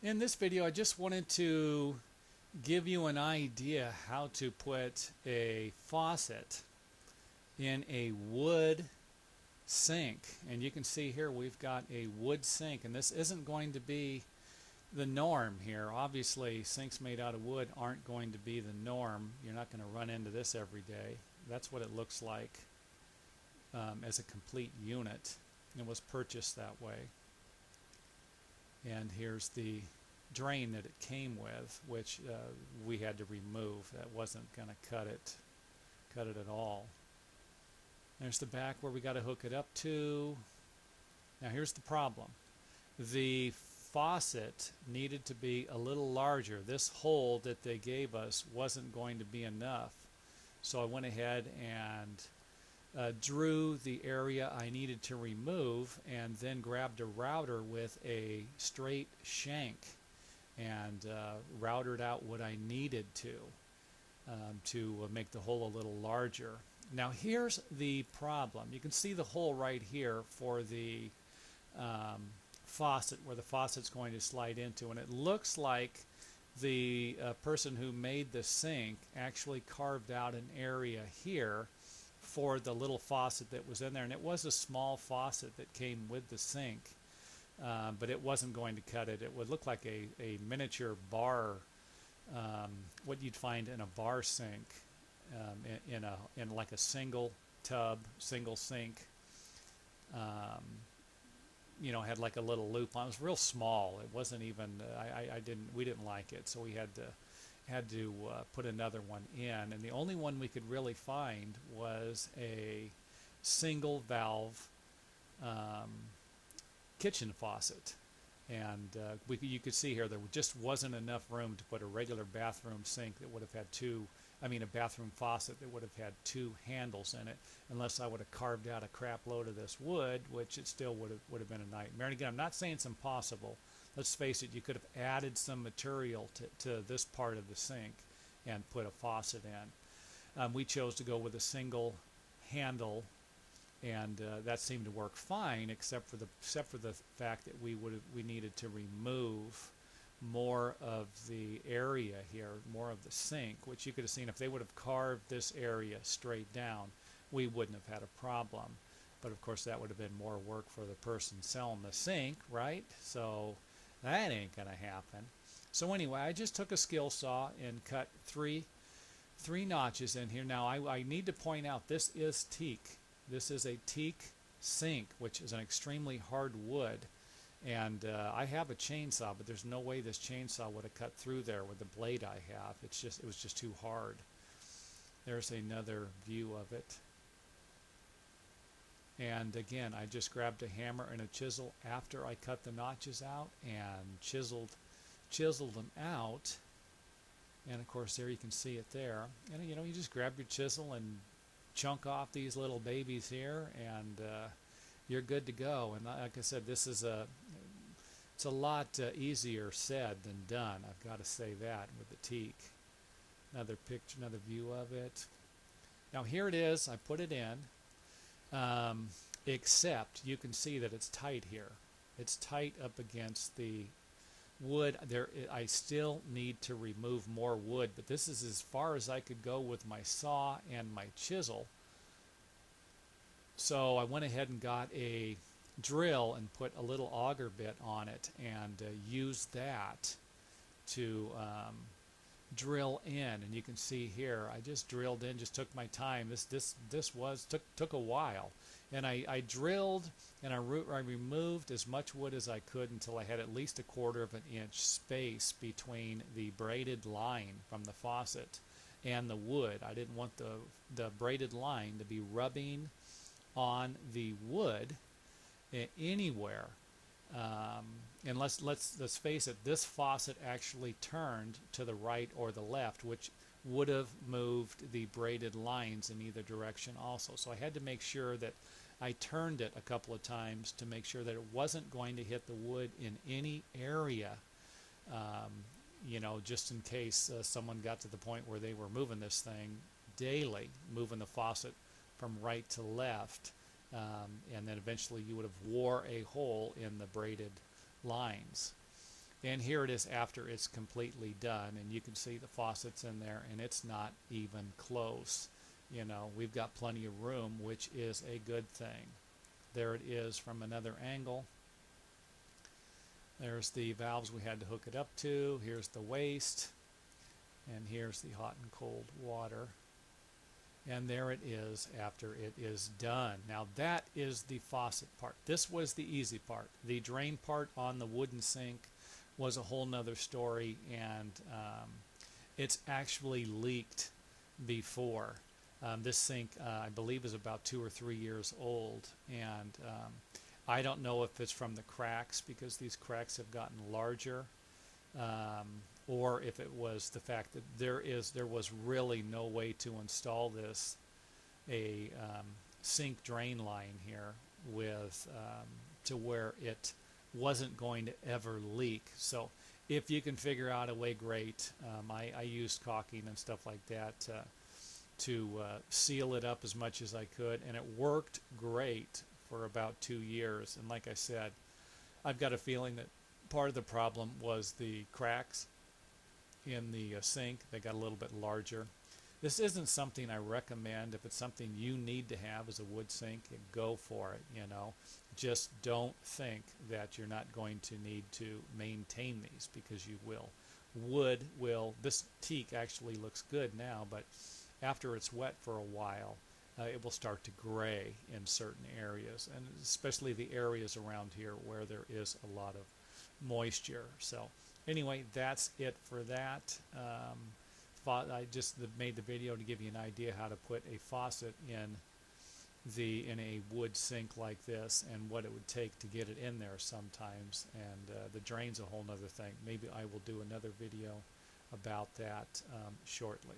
In this video, I just wanted to give you an idea how to put a faucet in a wood sink. And you can see here we've got a wood sink, and this isn't going to be the norm here. Obviously, sinks made out of wood aren't going to be the norm. You're not going to run into this every day. That's what it looks like as a complete unit. It was purchased that way. And here's the drain that it came with, which we had to remove. That wasn't going to cut it at all. There's the back where we got to hook it up to. Now here's the problem. The faucet needed to be a little larger. This hole that they gave us wasn't going to be enough. So I went ahead and drew the area I needed to remove, and then grabbed a router with a straight shank and routed out what I needed to make the hole a little larger. Now here's the problem. You can see the hole right here for the faucet, where the faucet's going to slide into, and it looks like the person who made the sink actually carved out an area here for the little faucet that was in there, and it was a small faucet that came with the sink, but it wasn't going to cut it. It would look like a miniature bar, what you'd find in a bar sink, in like a single tub, single sink. Had like a little loop on it. It was real small. It wasn't even we didn't like it, so we had to put another one in, and the only one we could really find was a single valve kitchen faucet. And you could see here there just wasn't enough room to put a regular bathroom sink that would have had a bathroom faucet that would have had two handles in it, unless I would have carved out a crap load of this wood, which it still would have been a nightmare. And again, I'm not saying it's impossible. Let's face it, you could have added some material to this part of the sink and put a faucet in. We chose to go with a single handle, and that seemed to work fine, except for the fact that we needed to remove more of the area here, more of the sink, which you could have seen if they would have carved this area straight down, we wouldn't have had a problem. But of course that would have been more work for the person selling the sink, right? So that ain't gonna happen. So anyway, I just took a skill saw and cut three notches in here. Now I need to point out, this is teak. This is a teak sink, which is an extremely hard wood. And I have a chainsaw, but there's no way this chainsaw would have cut through there with the blade I have. It was just too hard. There's another view of it. And again, I just grabbed a hammer and a chisel after I cut the notches out and chiseled them out. And of course there you can see it there. And you just grab your chisel and chunk off these little babies here, and you're good to go. And like I said, it's a lot easier said than done. I've got to say that with the teak. Another picture, another view of it. Now here it is. I put it in. Except you can see that it's tight here. It's tight up against the wood. I still need to remove more wood, but this is as far as I could go with my saw and my chisel. So I went ahead and got a drill and put a little auger bit on it, and used that to drill in. And you can see here I just drilled in, just took my time. This took a while, and I drilled and I removed as much wood as I could until I had at least a 1/4 of an inch space between the braided line from the faucet and the wood. I didn't want the braided line to be rubbing on the wood anywhere. And let's face it, this faucet actually turned to the right or the left, which would have moved the braided lines in either direction also. So I had to make sure that I turned it a couple of times to make sure that it wasn't going to hit the wood in any area, just in case someone got to the point where they were moving this thing daily, moving the faucet from right to left, and then eventually you would have wore a hole in the braided lines. And here it is after it's completely done, and you can see the faucets in there, and it's not even close. You know, we've got plenty of room, which is a good thing. There it is from another angle. There's the valves we had to hook it up to. Here's the waste, and here's the hot and cold water. And there it is after it is done. Now that is the faucet part. This was the easy part. The drain part on the wooden sink was a whole nother story, and it's actually leaked before. This sink, I believe, is about 2 or 3 years old, and I don't know if it's from the cracks, because these cracks have gotten larger, or if it was the fact that there was really no way to install this sink drain line here with to where it wasn't going to ever leak. So if you can figure out a way, great. I used caulking and stuff like that to seal it up as much as I could, and it worked great for about 2 years. And like I said, I've got a feeling that part of the problem was the cracks in the sink. They got a little bit larger. This isn't something I recommend. If it's something you need to have as a wood sink, go for it, you know. Just don't think that you're not going to need to maintain these, because you will. Wood will, this teak actually looks good now, but after it's wet for a while, it will start to gray in certain areas, and especially the areas around here where there is a lot of moisture. So anyway, that's it for that. I just made the video to give you an idea how to put a faucet in a wood sink like this, and what it would take to get it in there sometimes. And the drain's a whole nother thing. Maybe I will do another video about that shortly.